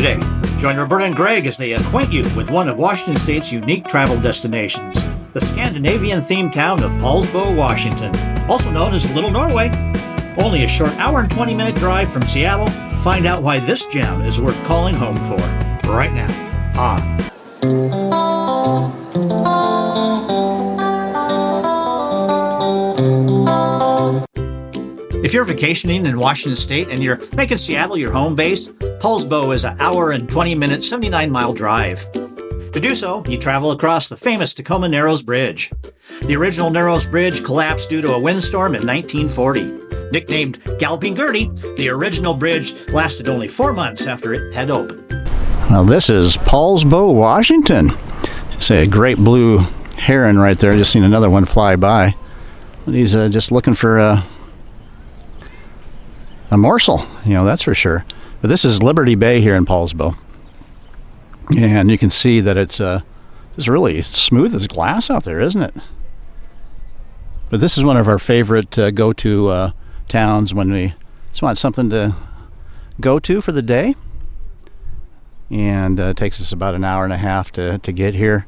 Today, join Roberta and Greg as they acquaint you with one of Washington State's unique travel destinations, the Scandinavian-themed town of Poulsbo, Washington, also known as Little Norway. Only a short hour and 20-minute drive from Seattle. Find out why this gem is worth calling home for. Right now, on If you're vacationing in Washington State and you're making Seattle your home base, Poulsbo is an hour and 20-minute, 79-mile drive. To do so, you travel across the famous Tacoma Narrows Bridge. The original Narrows Bridge collapsed due to a windstorm in 1940. Nicknamed Galloping Gertie, the original bridge lasted only 4 months after it had opened. Now this is Poulsbo, Washington. Say a great blue heron right there. Just seen another one fly by. He's just looking for a morsel, that's for sure. But this is Liberty Bay here in Poulsbo. And you can see that it's really smooth as glass out there, isn't it? But this is one of our favorite go-to towns when we just want something to go to for the day. And it takes us about an hour and a half to get here.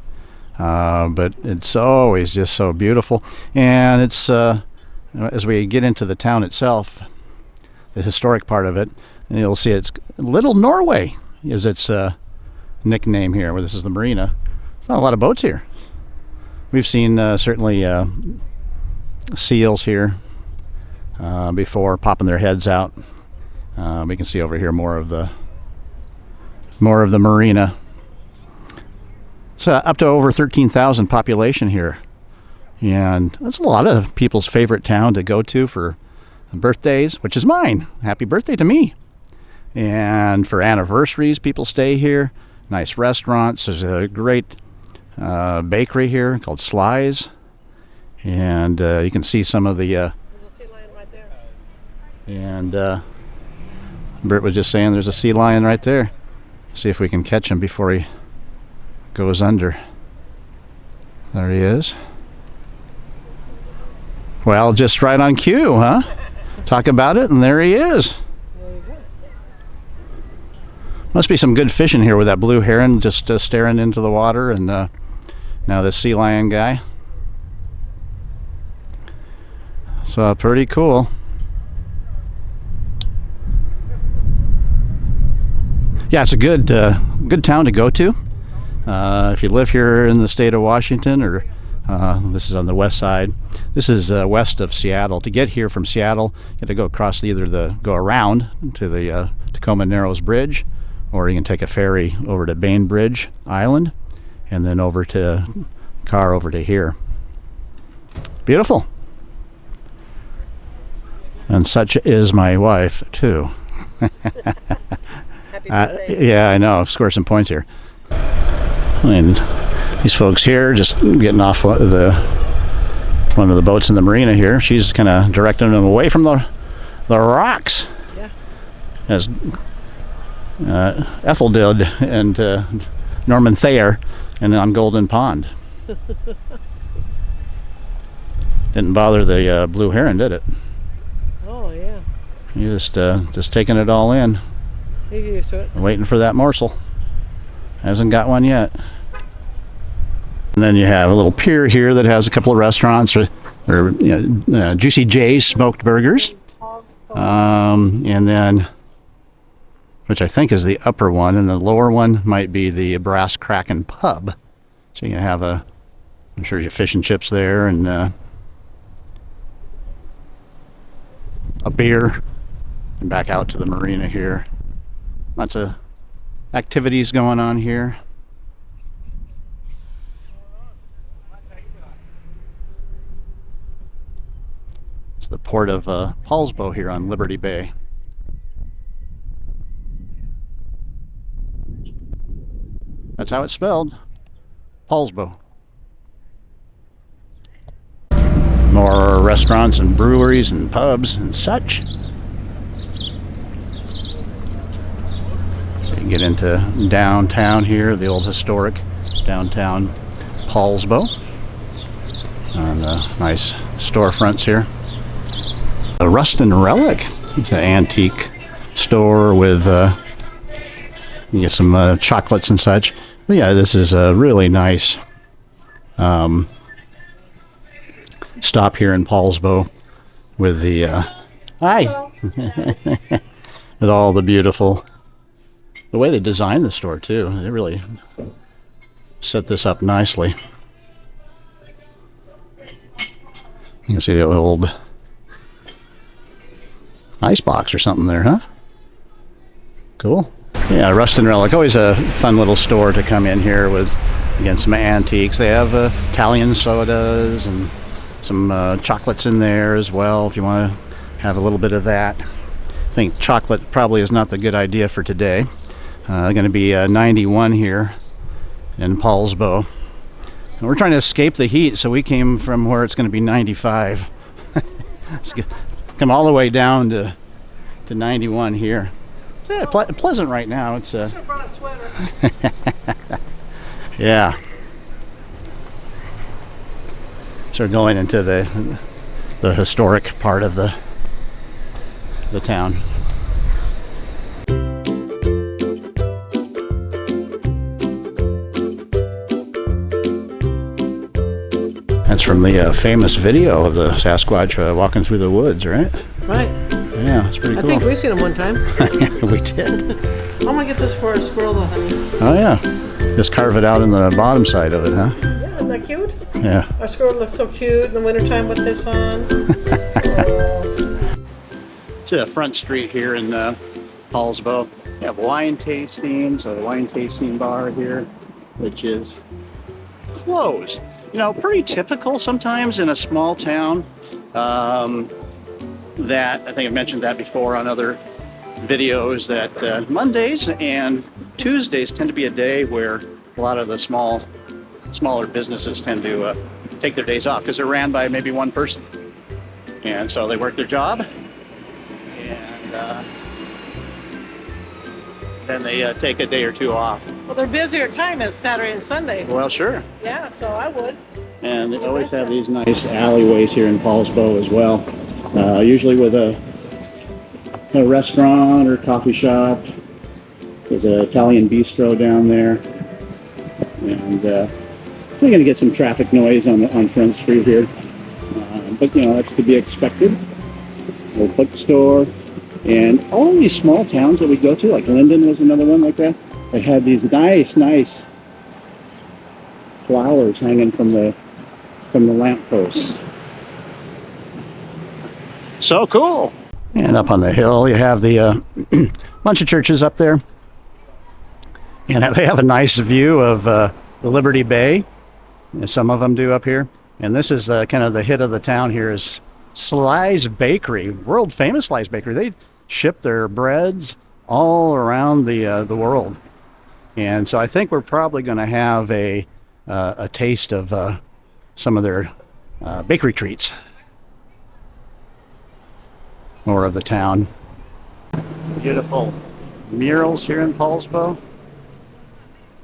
But it's always just so beautiful. And it's as we get into the town itself, the historic part of it, and you'll see it's Little Norway is its nickname here, where this is the marina. There's not a lot of boats here. We've seen certainly seals here before, popping their heads out. We can see over here more of the marina. It's up to over 13,000 population here, and that's a lot of people's favorite town to go to for birthdays, which is mine. Happy birthday to me. And for anniversaries, people stay here. Nice restaurants. There's a great bakery here called Sly's, and you can see some of the there's a sea lion right there. And Bert was just saying there's a sea lion right there. See if we can catch him before he goes under. There he is. Well, just right on cue, huh? Talk about it, and there he is. There you go. Must be some good fishing here with that blue heron just staring into the water, and now this sea lion guy. So pretty cool. Yeah, it's a good town to go to if you live here in the state of Washington, or this is on the west side. This is west of Seattle. To get here from Seattle, you have to go across go around to the Tacoma Narrows Bridge, or you can take a ferry over to Bainbridge Island, and then over to here. Beautiful. And such is my wife too. Happy birthday. Yeah, I know. Score some points here. And these folks here just getting off one of the boats in the marina here. She's kind of directing them away from the rocks. Yeah. As Ethel did, and Norman Thayer, and on Golden Pond. Didn't bother the blue heron, did it? Oh yeah. You just taking it all in. He's used to it. Waiting for that morsel. Hasn't got one yet. And then you have a little pier here that has a couple of restaurants, or Juicy J's smoked burgers. And then, which I think is the upper one, and the lower one might be the Kraken Pub. So you can have I'm sure you have fish and chips there, and a beer, and back out to the marina here. Lots of activities going on here. It's the port of Poulsbo here on Liberty Bay. That's how it's spelled. Poulsbo. More restaurants and breweries and pubs and such. So you can get into downtown here, the old historic downtown Poulsbo. And nice storefronts here. A Rust and Relic. It's an antique store with You get some chocolates and such. But yeah, this is a really nice stop here in Poulsbo with the hi, with all the beautiful, the way they designed the store too. They really set this up nicely. You can see the old ice box or something there, huh? Cool. Yeah, Rustin Relic, always a fun little store to come in here with, again, some antiques. They have Italian sodas and some chocolates in there as well if you want to have a little bit of that. I think chocolate probably is not the good idea for today. Going to be 91 here in Poulsbo. And we're trying to escape the heat, so we came from where it's going to be 95. Come all the way down to 91 here. It's pleasant right now. It's Should have brought a sweater. yeah. So we're going into the historic part of the town. That's from the famous video of the Sasquatch walking through the woods, right? Right. Yeah, it's pretty cool. I think we've seen him one time. We did. I'm gonna get this for a squirrel though, honey. Oh yeah. Just carve it out in the bottom side of it, huh? Yeah, isn't that cute? Yeah. Our squirrel looks so cute in the wintertime with this on. It's a front street here in Poulsbo. We have wine tastings, a wine tasting bar here, which is closed. You know, pretty typical sometimes in a small town. That I think I've mentioned that before on other videos, that Mondays and Tuesdays tend to be a day where a lot of the smaller businesses tend to take their days off because they're ran by maybe one person, and so they work their job and then they take a day or two off. Well, their busier time is Saturday and Sunday. Well, sure. Yeah, so I would. And they always have these nice alleyways here in Poulsbo as well. Usually with a restaurant or coffee shop. There's an Italian bistro down there. And we're going to get some traffic noise on Front Street here. But, you know, that's to be expected. A little bookstore. And all these small towns that we go to, like Linden was another one like that, they had these nice flowers hanging from the lampposts. So cool. And up on the hill you have the bunch of churches up there, and they have a nice view of the Liberty Bay. Some of them do up here. And this is kind of the hit of the town here is Sly's Bakery, world famous Sly's Bakery. They ship their breads all around the world, and so I think we're probably going to have a taste of some of their bakery treats. More of the town. Beautiful murals here in Poulsbo.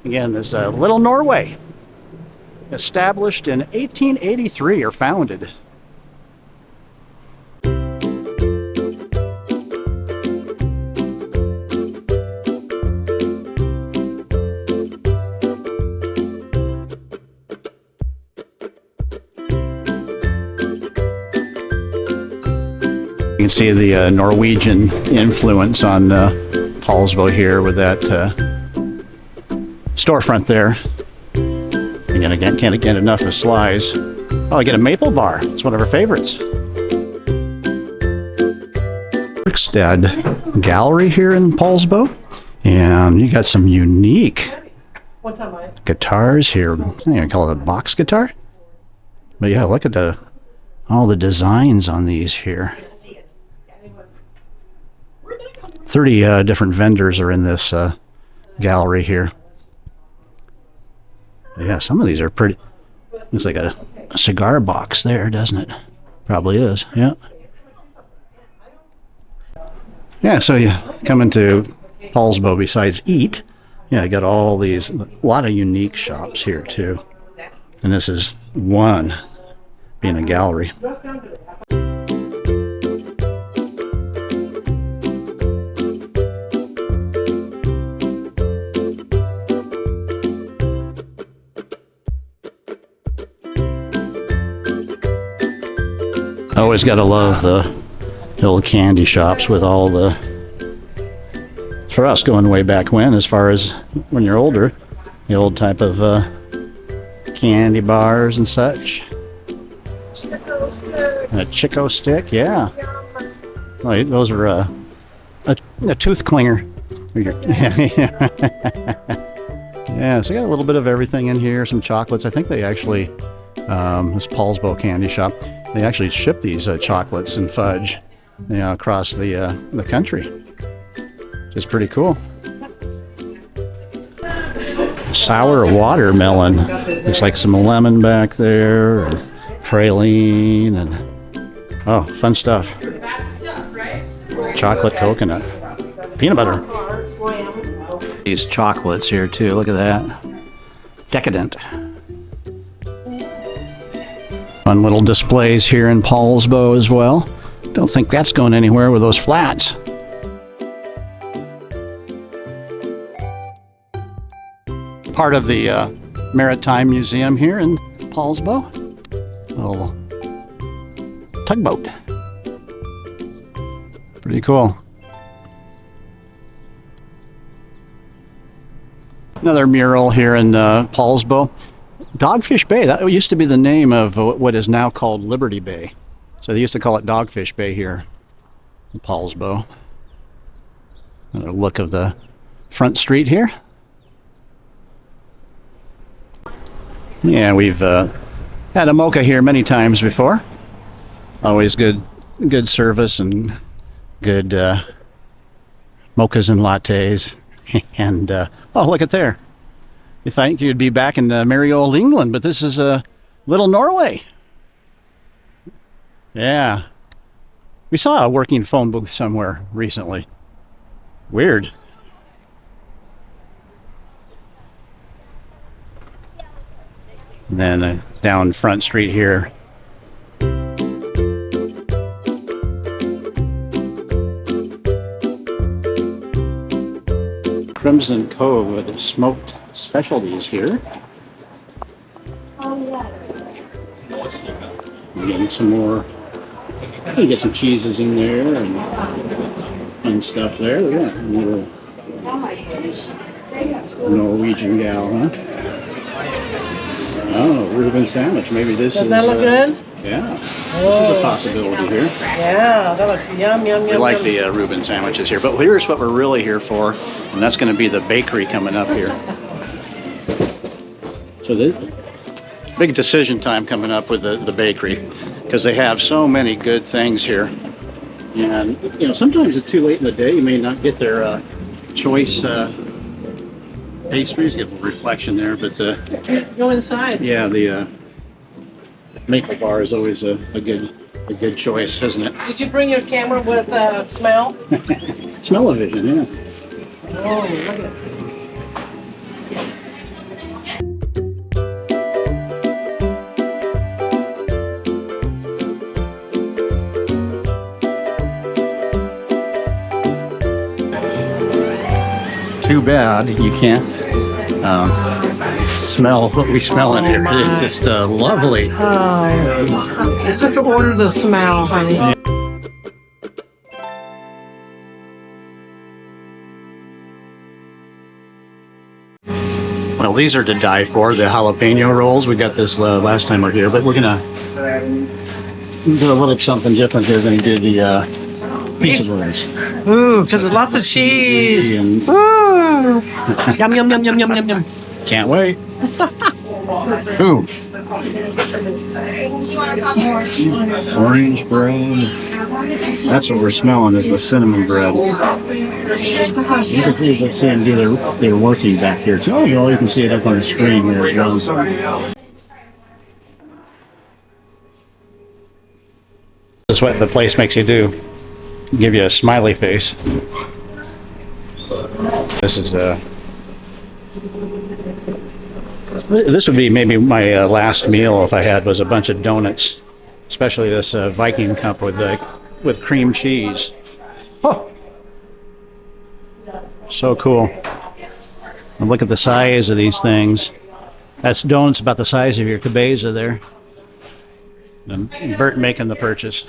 Again, this little Norway, established in 1883 or founded. You can see the Norwegian influence on Poulsbo here with that storefront there. And again, can't get enough of Sly's. Oh, I get a maple bar. It's one of our favorites. Brooksstad Gallery here in Poulsbo. And you got some unique guitars here. I think I call it a box guitar. But yeah, look at all the designs on these here. 30 different vendors are in this gallery here. Yeah, some of these are pretty. Looks like a cigar box there, doesn't it? Probably is, yeah. Yeah, so you come into Poulsbo besides eat. Yeah, I got all these, a lot of unique shops here too. And this is one, being a gallery. Always gotta love the little candy shops with all the, for us going way back when, as far as when you're older, the old type of candy bars and such. A Chico stick, yeah. Oh, those are a tooth clinger. Yeah, so I got a little bit of everything in here, some chocolates. I think they actually, this Poulsbo candy shop, they actually ship these chocolates and fudge, across the country. Which is pretty cool. Sour watermelon. Looks like some lemon back there, and praline, and oh, fun stuff. Chocolate coconut. Peanut butter. These chocolates here too, look at that. Decadent. Fun little displays here in Poulsbo as well. Don't think that's going anywhere with those flats. Part of the Maritime Museum here in Poulsbo. Little tugboat. Pretty cool. Another mural here in Poulsbo. Dogfish Bay, that used to be the name of what is now called Liberty Bay. So they used to call it Dogfish Bay here in Poulsbo. Another look of the front street here. Yeah, we've had a mocha here many times before. Always good service and good mochas and lattes. And oh, look at there. You think you'd be back in merry old England, but this is little Norway. Yeah. We saw a working phone booth somewhere recently. Weird. And then down Front Street here. Crimson Cove with the smoked specialties here. Getting some more. You get some cheeses in there and stuff there. Yeah, a little Norwegian gal, huh? Oh, Reuben sandwich. Maybe this Doesn't is. that look good? Yeah, this is a possibility here. Yeah, that looks yum, yum, We yum. like yum. the Reuben sandwiches here, but here's what we're really here for, and that's going to be the bakery coming up here. So the big decision time coming up with the bakery, because they have so many good things here. And, sometimes it's too late in the day. You may not get their choice pastries. Get a little reflection there, but Go inside. yeah, the maple bar is always a good choice, isn't it? Did you bring your camera with smell? Smell-o-vision, yeah. Oh, look at it. Too bad you can't smell what we smell in here. It's just lovely. Oh, just order the smell, honey. Well, these are to die for, the jalapeno rolls. We got this last time we were here, but we're gonna do a little something different here than we did the pizza rolls. Ooh, because there's lots of cheese. And Ooh. Yum, yum, yum, yum, yum, yum, yum. can't wait. Ooh. Orange bread. That's what we're smelling, is the cinnamon bread. You can see them do their working back here too. Oh, you can see it up on the screen here. It goes. That's what the place makes you do. Give you a smiley face. This is this would be maybe my last meal if I had was a bunch of donuts, especially this Viking cup with cream cheese. Oh, so cool! And look at the size of these things. That's donuts about the size of your cabeza there. And Bert making the purchase.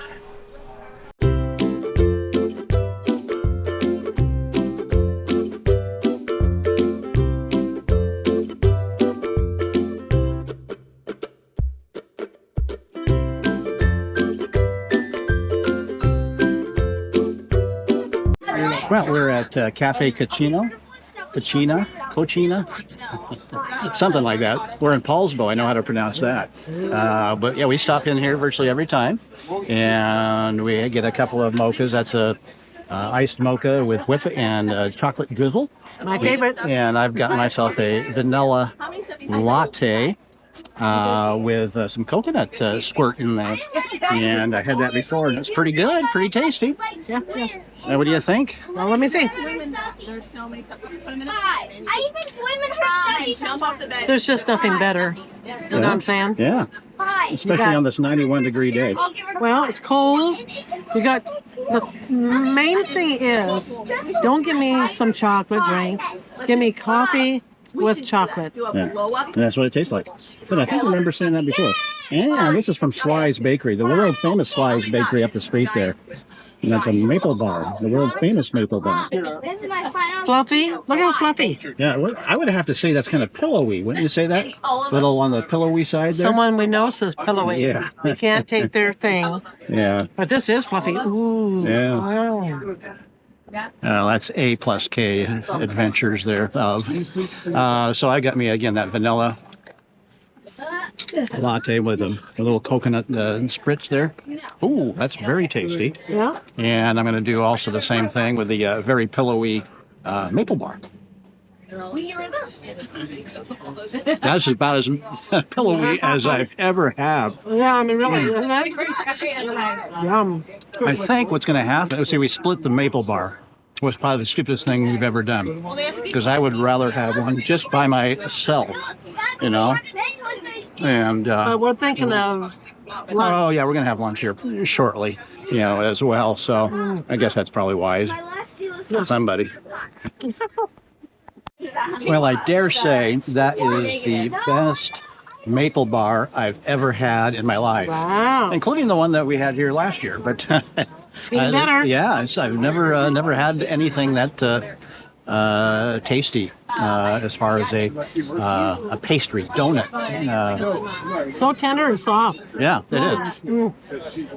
Well, we're at Cafe Cacino, something like that. We're in Poulsbo. I know how to pronounce that. But yeah, we stop in here virtually every time, and we get a couple of mochas. That's a iced mocha with whip and chocolate drizzle. My favorite. And I've got myself a vanilla latte with some coconut squirt in there. And I had that before, and it's pretty good, pretty tasty. Yeah. What do you think? Well, let me see. There's so many stuff. Put them in I even swim in her jump off the bed. There's just nothing better. You know what I'm saying? Yeah. Especially on this 91-degree day. Well, it's cold. You got the main thing is don't give me some chocolate drink. Give me coffee with chocolate. Yeah. And that's what it tastes like. But I think I remember saying that before. And this is from Sly's Bakery, the world famous Sly's Bakery up the street there. And that's a maple bar, the world famous maple bar. Fluffy. Look how fluffy. Yeah, I would have to say that's kind of pillowy. Wouldn't you say that? Little on the pillowy side there? Someone we know says pillowy. Yeah. We can't take their thing. Yeah. But this is fluffy. Ooh. Yeah. Wow. That's A plus K adventures there of. So I got me, again, that vanilla latte with a little coconut spritz there. Ooh, that's very tasty. Yeah. And I'm going to do also the same thing with the very pillowy maple bar. That's about as pillowy as I've ever had. Yeah, I mean, really, isn't that? Yum. I think what's going to happen, see, we split the maple bar. It was probably the stupidest thing we've ever done. Because I would rather have one just by myself, you know? And We're thinking of oh yeah, we're gonna have lunch here shortly, you know, as well. So I guess that's probably wise. Somebody. Well, I dare say that is the best maple bar I've ever had in my life, wow. including the one that we had here last year. But It's getting better. yeah, I've never had anything that tasty as far as a pastry donut. So tender and soft. Yeah, it is.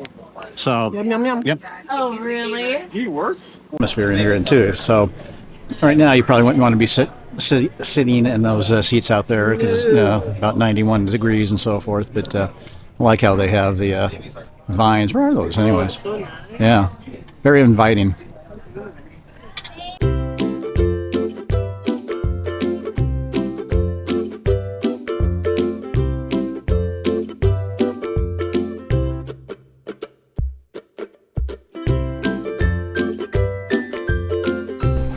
So, Yum, yum, yum. yep. Oh, really? Atmosphere in here too. So, right now you probably wouldn't want to be sitting in those seats out there because it's about 91 degrees and so forth. But I like how they have the vines. Where are those, anyways? Yeah, very inviting.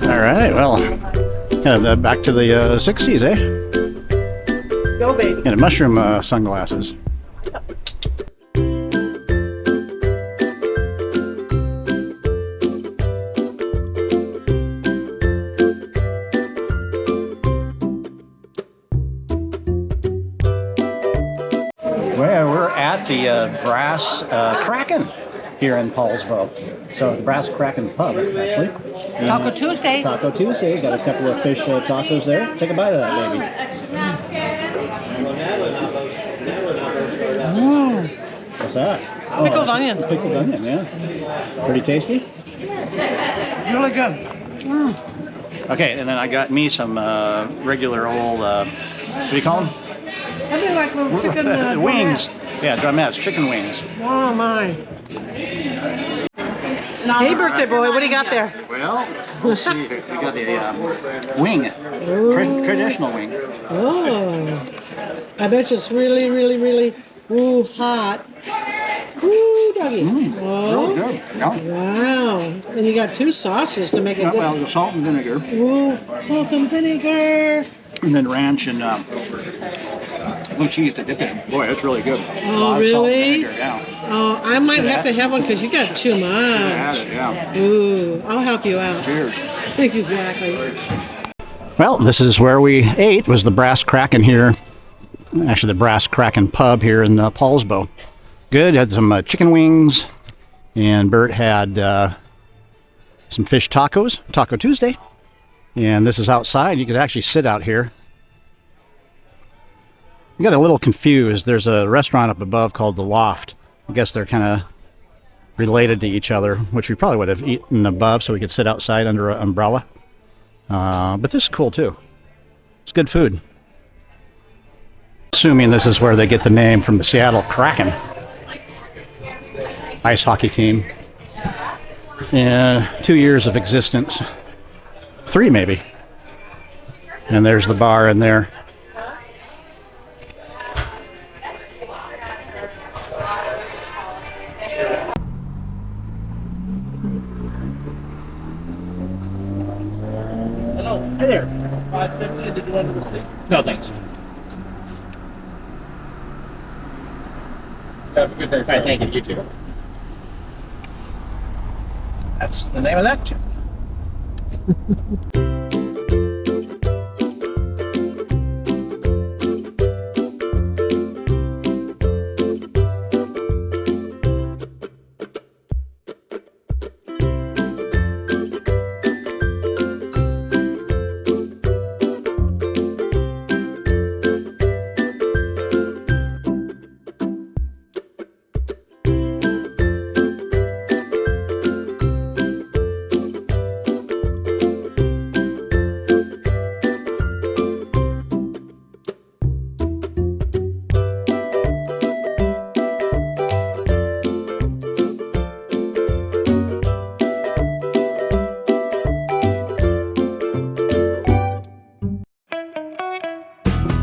All right, well, back to the 60s, eh? Go, baby. And mushroom sunglasses. Well, we're at the Brass Kraken here in Poulsbo. So the Brass Kraken Pub, actually. Taco Tuesday. Taco Tuesday. Got a couple of fish tacos there. Take a bite of that, baby. What's that? Pickled onion. Pickled onion, yeah. Pretty tasty. Really good. Okay, and then I got me some regular old, what do you call them? I mean, like little chicken wings. drumettes. Yeah, drumettes, chicken wings. Oh, my. Hey, birthday boy, what do you got there? Well, let's see. We got a wing, traditional wing. Oh, I bet you it's really, really, really, ooh, hot. Ooh, doggy. Oh, Real good. Yeah. wow. And you got two sauces to make it Well, different. the salt and vinegar, Ooh, salt and vinegar. and then ranch and blue cheese to dip in. Boy, that's really good. Oh, really? Yeah. Oh, I might have to have one because you got too much. Yeah. Ooh, I'll help you out. Cheers. Exactly. Well, this is where we ate, was the Brass Kraken here. Actually, the Brass Kraken Pub here in Poulsbo. Good. Had some chicken wings, and Bert had some fish tacos, Taco Tuesday. And this is outside. You could actually sit out here. I got a little confused. There's a restaurant up above called The Loft. I guess they're kind of related to each other, which we probably would have eaten above so we could sit outside under an umbrella. But this is cool too. It's good food. Assuming this is where they get the name from the Seattle Kraken ice hockey team. Yeah, 2 years of existence. 3 maybe. And there's the bar in there. Hello. Hey there. 5:50. Did you want to see? No, thanks. Have a good day. All right, thank you. You too. That's the name of that too.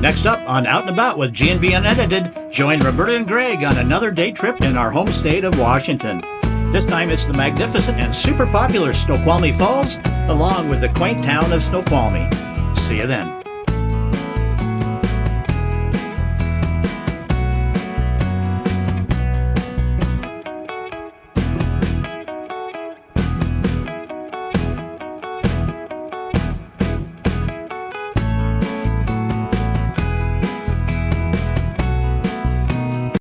Next up on Out and About with G&B Unedited, join Roberta and Greg on another day trip in our home state of Washington. This time it's the magnificent and super popular Snoqualmie Falls, along with the quaint town of Snoqualmie. See you then.